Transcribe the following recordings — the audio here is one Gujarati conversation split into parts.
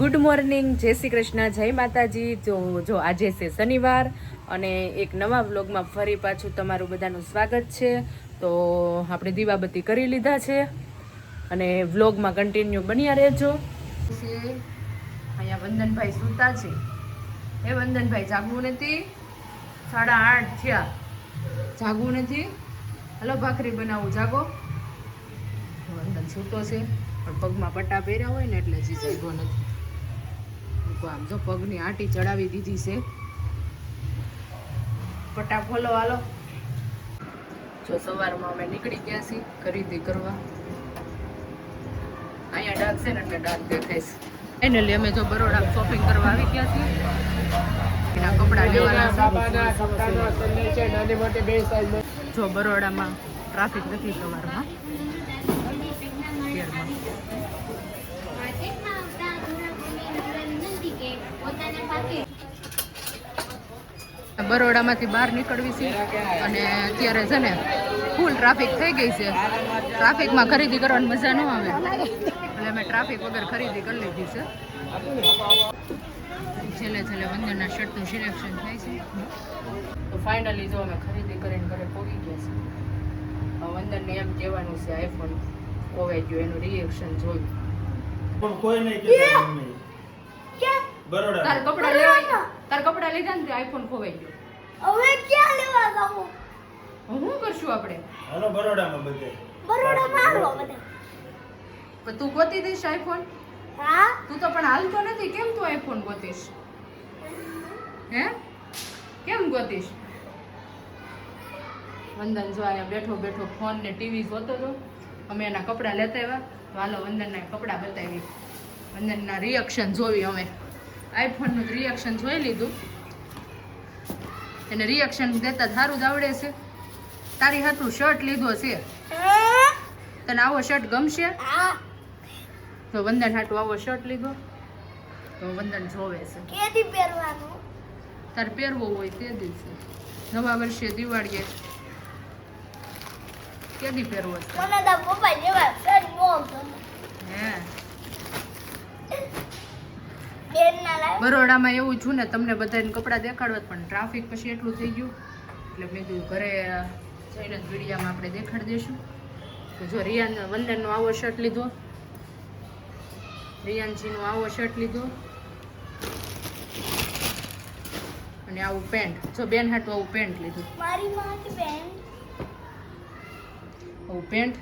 ગુડ મોર્નિંગ, જય શ્રી કૃષ્ણ, જય માતાજી. જો આજે છે શનિવાર અને એક નવા વ્લોગમાં ફરી પાછું તમારું બધાનું સ્વાગત છે. તો આપણે દીવાબત્તી કરી લીધા છે અને વ્લોગમાં કન્ટિન્યુ બન્યા રહેજો. અહીંયા વંદનભાઈ સૂતા છે. એ વંદનભાઈ જાગવું નથી, 8:30 થયા, જાગવું નથી. હલો ભાખરી બનાવું, જાગો. વંદન સૂતો છે પણ પગમાં પટ્ટા પહેર્યા હોય ને એટલે હજી જાગ્યો નથી. આમ જો પગની આંટી ચડાવી દીધી છે. પટ્ટા ખોલો હાલો. જો સવારમાં અમે નીકળી ગયા છીએ ખરીદી કરવા. અહીંયા ડાક છે ને એટલે ડાક દેખાય છે. ફાઇનલી અમે જો બરોડા શોપિંગ કરવા આવી ગયા છીએ. એના કપડા લેવાના. જો બરોડામાં ટ્રાફિક નથી સવારમાં. બરોડામાંથી બહાર નીકળવી છે અને અત્યારે છે ને ફૂલ ટ્રાફિક થઈ ગઈ છે. ટ્રાફિકમાં ખરીદી કરવાની મજા ન આવે એટલે અમે ટ્રાફિક વગર ખરીદી કરી લીધી છે. છેલ્લે વંદનના શર્ટનું સિલેક્શન થાય છે. તો ફાઇનલી જો અમે ખરીદી કરીને ઘરે પહોંચી ગયા છે. વંદનને એમ કહેવાનું છે આઈફોન ખોવાઈ ગયો, એનું રિએક્શન જોયું. પણ કોઈ નહીં કહેતા મમ્મી. બરોડા તાર કપડા લીધા ને આઈફોન ખોવાઈ ગયો. હવે ક્યાં લેવા જાવું? શું કરશું આપણે? હાલો બરોડામાં બધે. બરોડામાં આવો બધા. પણ તું ગોતી દઈશ આઈફોન? હા? તું તો પણ હાલતો નથી, કેમ તું આઈફોન ગોતીશ? હે કેમ ગોતીશ? વંદન જો અહીંયા બેઠો બેઠો ફોન ને ટીવી જોતો હતો. અમે એના કપડાં લેતા આવ્યા. તો હાલો વંદનના કપડાં બતાવી, વંદનના રિએક્શન જોવી. અમે આઈફોનનું રિએક્શન જોઈ લીધું. એને રિએક્શન દેતા સારું જ આવડે છે. તારી હાથું શર્ટ લીધો છે, તને આવો શર્ટ ગમશે? હા. તો વંદન હાટું આવો શર્ટ લીધો. તો વંદન જોવે છે કેદી પહેરવાનું? તાર પહેરવો હોય તે દિવસે, નવા વર્ષે, દિવાળીએ, કેદી પહેરવો છે? મને તો પપ્પા જેવા શર્ટ બહુ ગમે. હે બેનના લાવ. બરોડામાં એવું છું ને, તમને બધાને કપડાં દેખાડવા પણ ટ્રાફિક પછી એટલું થઈ ગયું એટલે મેં કીધું ઘરે જઈને જ વિડીયામાં આપણે દેખાડી દઈશું. તો જો વંદનનો આવો શર્ટ લીધો, રિયાનજીનો આવો શર્ટ લીધો અને આવું પેન્ટ. જો બેન હાટું આવું પેન્ટ લીધું. મારી માટે બેન. આવું પેન્ટ.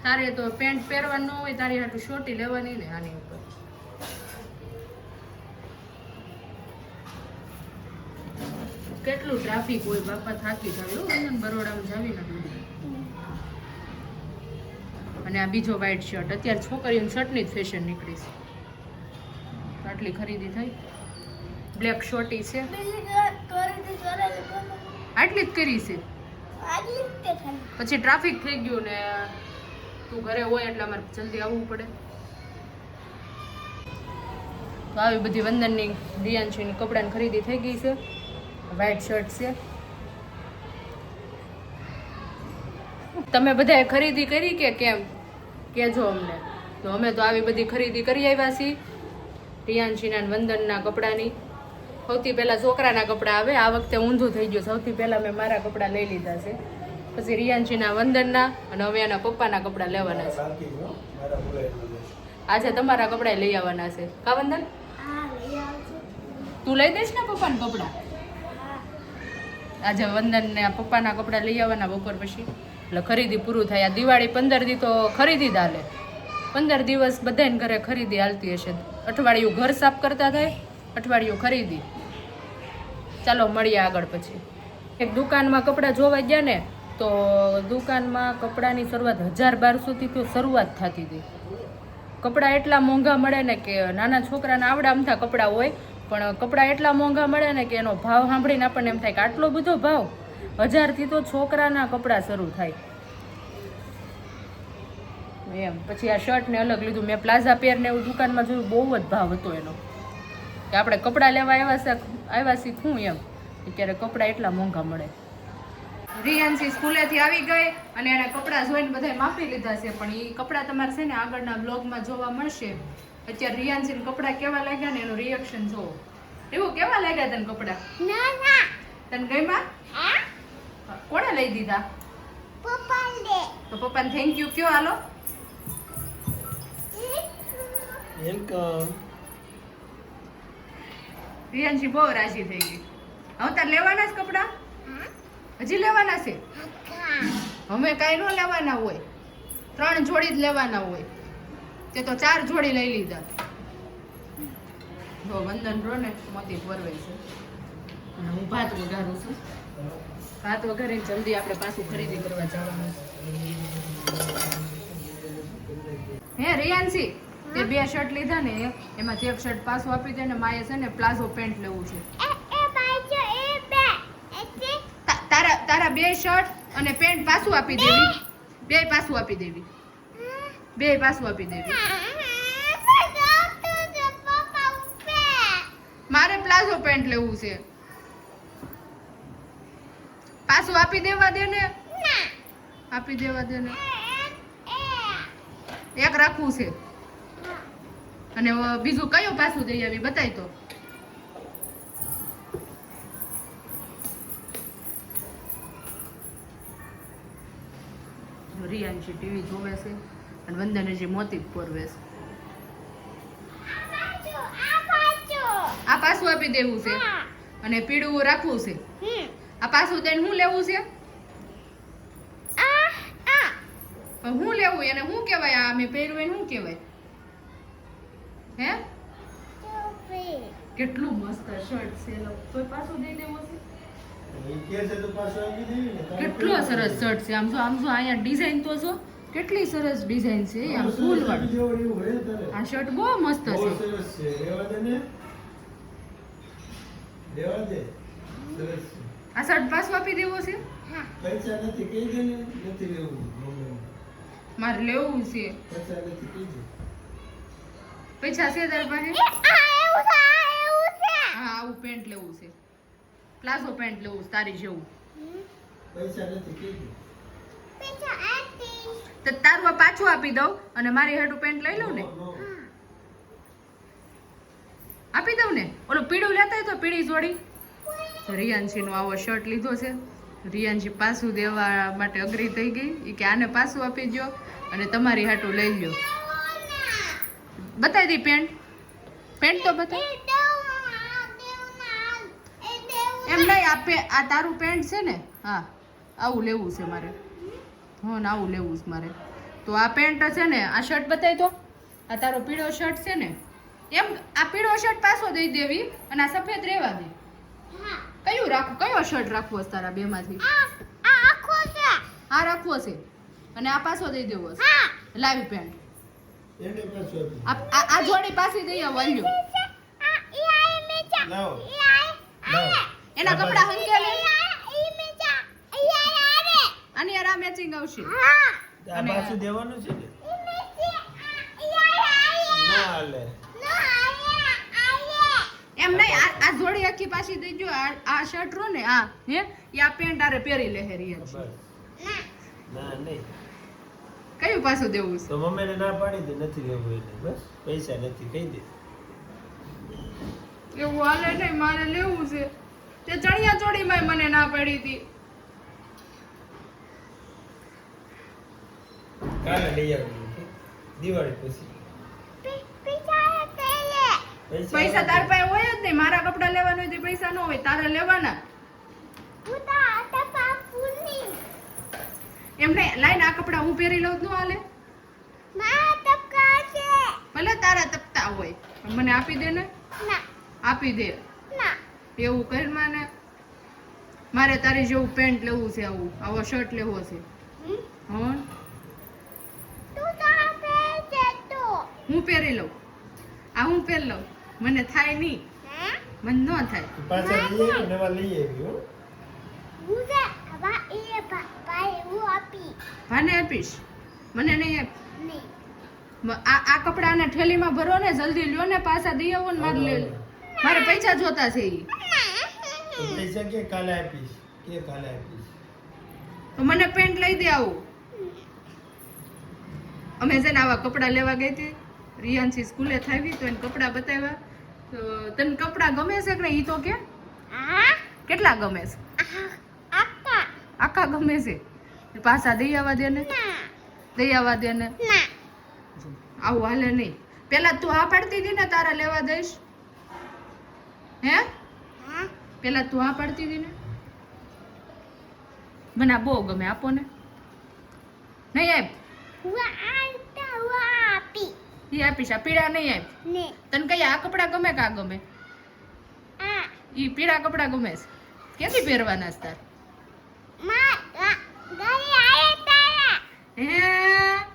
તારે તો પેન્ટ પહેરવાનું ન હોય, તારી હાટું શોર્ટી લેવાની ને આની ઉપર. કેટલું ટ્રાફિક હોય બાપા, થાકી જાવ વંદન બરોડામાં જાવી નથી. અને આ બીજો વ્હાઈટ શર્ટ. અત્યારે છોકરીઓની શર્ટની જ ફેશન નીકળી છે. આટલી ખરીદી થઈ. બ્લેક શોર્ટી છે, આટલી જ કરી છે. પછી ટ્રાફિક થઈ ગયું ને તું ઘરે હોય એટલે અમારે જલ્દી આવવું પડે. તો આવી બધી વંદનની, રિયાંશીની કપડાની ખરીદી થઈ ગઈ છે. વ્હાઈટ શર્ટ છે. તમે બધાએ ખરીદી કરી કે કેમ કહેજો અમને. તો અમે તો આવી બધી ખરીદી કરી આવ્યા છીએ રિયાંશીના વંદનના કપડાની. સૌથી પહેલાં છોકરાના કપડાં આવે. આ વખતે ઊંધું થઈ ગયું. સૌથી પહેલાં મેં મારા કપડાં લઈ લીધા છે, પછી રિયાંશીના વંદનના અને હવે એના પપ્પાના કપડાં લેવાના છે. આજે તમારા કપડાં લઈ આવવાના છે કા વંદન? તું લઈ દઈશ ને પપ્પાના કપડાં? આજે વંદનને પપ્પાના કપડાં લઈ આવવાના બપોર પછી, એટલે ખરીદી પૂરું થાય. આ દિવાળી 15 દી તો ખરીદી જ હાલે. 15 દિવસ બધાને ઘરે ખરીદી હાલતી હશે. અઠવાડિયું ઘર સાફ કરતા થાય, અઠવાડિયું ખરીદી. ચાલો મળીએ આગળ. પછી એક દુકાનમાં કપડાં જોવા ગયા ને, તો દુકાનમાં કપડાની શરૂઆત 1000-1200થી તો શરૂઆત થતી હતી. કપડાં એટલા મોંઘા મળે ને કે નાના છોકરાના આવડા અમથા કપડાં હોય પણ કપડાં એટલા મોંઘા મળે ને કે એનો ભાવ સાંભળીને આપણને એમ થાય કે આટલો બધો ભાવ. 1000થી તો છોકરાના કપડાં શરૂ થાય એમ. પછી આ શર્ટને અલગ લીધું. મેં પ્લાઝા પેરને એવું દુકાનમાં જોયું, બહુ જ ભાવ હતો એનો. કે આપણે કપડાં લેવા આવ્યા શીખું એમ, અત્યારે કપડાં એટલા મોંઘા મળે. રિયાન્સી સ્કૂલેથી આવી ગઈ અને એને કપડાં જોઈને બધાય માપી લીધા છે, પણ એ કપડાં તમારે છે ને આગળના બ્લોગમાં જોવા મળશે. અત્યારે રિયાન્સીને કપડાં કેવા લાગ્યા ને એનું રિએક્શન જોવો. એવું કેવા લાગ્યા તને કપડાં? ના ના તને ગમ્યા? હા કોણે લઈ દીધા? પપ્પા લે તો પપ્પાને થેન્ક યુ કયો હાલો. વેલકમ. રિયાન્સી બહુ રાજી થઈ ગઈ. હવે તાર લેવાના જ કપડાં? હા હજી લેવાના છે? હા અમે કાંઈ ન લેવાના હોય, 3 જોડી જ લેવાના હોય. તે તો 4 જોડી લઈ લીધા. જો વંદન રો ને મોતી પરવે છે અને હું ભાત વઘારું છું. ભાત વઘારીને જલ્દી આપણે પાછું ખરીદી કરવા જવાનું છે. હે રિયાન્સી, તે 2 શર્ટ લીધા ને એમાંથી એક શર્ટ પાછું આપી દે ને. માએ છે ને પ્લાઝો પેન્ટ લેવું છે. એ બાજુ એ બે એટલે તારા 2 શર્ટ અને પેન્ટ પાછું આપી દેવી. 2 પાછું આપી દેવી. 2 પાછું આપી દેવી. મારે પ્લાઝો પેન્ટ લેવું છે. પાછું આપી દેવા દે ને. આપી દેવા દે ને. એક રાખવું છે અને બીજું કયું પાછું દઈ આવી બતાય તો. રિયાન્શી ટીવી જોવે છે અને વંદન હજી મોતી જ પોરવે છે. આ પાછું આપી દેવું છે અને પીળું રાખવું છે. આ પાછું દઈને શું લેવું છે? પણ શું લેવું એને? શું કહેવાય? આ મેં પહેર્યું એને શું કહેવાય? હે કેટલું મસ્ત શર્ટ છે. કોઈ પાછું દઈ દેવું છે. એ કે છે તો પાછું આપી દેવી ને. કેટલો સરસ શર્ટ છે. આમ જો અહીંયા ડિઝાઇન તો જો કેટલી સરસ ડિઝાઇન છે. આમ ફૂલ વાળું. એવું હોય તારે. આ શર્ટ બહુ મસ્ત બહુ છે. સરસ છે. રહેવા દે ને. રહેવા દે. સરસ છે. આ શર્ટ પાછું આપી દેવો છે. પૈસા નથી કહી દે ને. નથી લેવું. મારે લેવું છે. પૈસા નથી કહી દે. પૈસા છે તારી પાસે? હા, આવું પેન્ટ લેવું છે. પ્લાઝો પેન્ટ લેવું છે તારી જેવું. પૈસા નથી કહી દે. તો તારું આ પાછું આપી દઉં અને મારી હાટું પેન્ટ લઈ લઉં ને. નો. આપી દઉં ને. ઓલું પીળું લેતા હોય તો પીળી જોડી. તો રિયાન્શીનો આવો શર્ટ લીધો છે. રિયાન્શી પાછું દેવા માટે અગ્રી થઈ ગઈ. એ કે આને પાછું આપી દો અને તમારી હાટું લઈ લ્યો. બતાવી દી પેન્ટ. પેન્ટ તો બતાવ. એમ નહીં, આ તારું પેન્ટ છે ને? હા, આવું લેવું છે મારે. હા ને, આવું લેવું છે મારે. તો આ પેન્ટ છે ને, આ શર્ટ બતાવી તો. આ તારો પીળો શર્ટ છે ને, એમ આ પીળો શર્ટ પાછો દઈ દેવી અને આ સફેદ રહેવા દે. કયું રાખવું? કયો શર્ટ રાખવો છે તારા 2 માંથી? આ રાખવો છે અને આ પાછો દઈ દેવો છે. લાવી પેન્ટ. એને પાછું આપી દે. આ જોડી પાછી દઈ વાલ્યો. લાવો. એના કપડા હંકેલે અને યાર આ મેચિંગ આવશે. આ પાછું દેવાનું છે ને. ના હાલે. એમ નહીં, આ જોડી આખી પાછી દઈ દો. આ શર્ટ રો ને આ હે એ આ પેન્ટ આરે પહેરી લે હે રિયા. બસ. ના નહીં. કયું પાછું દેવું છે? તો મમ્મીને ના પાડી દે નથી લેવું એટલે બસ પૈસા નથી કહી દે. એવું હાલે નહીં, મારે લેવું છે. તે ચણિયા ચોળીમાં મને ના પડી હતી. કાલે લઈ આવજો દિવાળી પછી. પૈસા તાર પાસે હોય જ નહીં. મારા કપડા લેવાના હોય તો પૈસા ન હોય, તારે લેવાના. એમ નહીં, લાઈન આ કપડા હું પહેરી લઉં તો હાલે. ભલે તારા તપતા હોય પણ મને આપી દે ને. આપી દે. એવું કર મને. મારે તારી જેવું પેન્ટ લેવું છે. આવો શર્ટ લેવો છે. હા, હું પહેરી લઉં. આ હું પહેરી લઉં. મને થાય નહીં. મને ન થાય. પાછા લઈ આવી નવા લઈ આવી હો. ભાને આપીશ. મને નહીં આપ. આ કપડાને ઠેલીમાં ભરો ને, જલ્દી લ્યો ને, પાછા દઈ આવો ને. મારે પૈસા જોતા છે ઈ. તો પૈસા કે કાલે આપીશ. કે કાલે આપીશ. તો મને પેન્ટ લઈ દે આવું. અમે છે ને આવા કપડા લેવા ગઈ હતી રિયાન્સી સ્કૂલે થાવી તો એને કપડાં બતાવ્યા તો તને કપડાં ગમે છે કે નહીં ઈ તો કે હા કેટલા ગમે છે આકા આખા ગમે છે પાછા દઈ આવવા દે ને ના દઈ આવવા દે ને ના આવું હાલે નહીં પેલા તું હા પાડતી હતી ને તારા લેવા દઈશ હે હા પેલા તું હા પાડતી હતી ને મને આ બહુ ગમે આપો ને નહીં આપ વાંતા વાપી ઈ આપીશ આ પીળા નહીં આપ ને તને કઈ આ કપડાં ગમે કા ગમે આ ઈ પીળા કપડાં ગમે છે ક્યાંથી પહેરવાના છે તાર ઘરે આયા તારા હે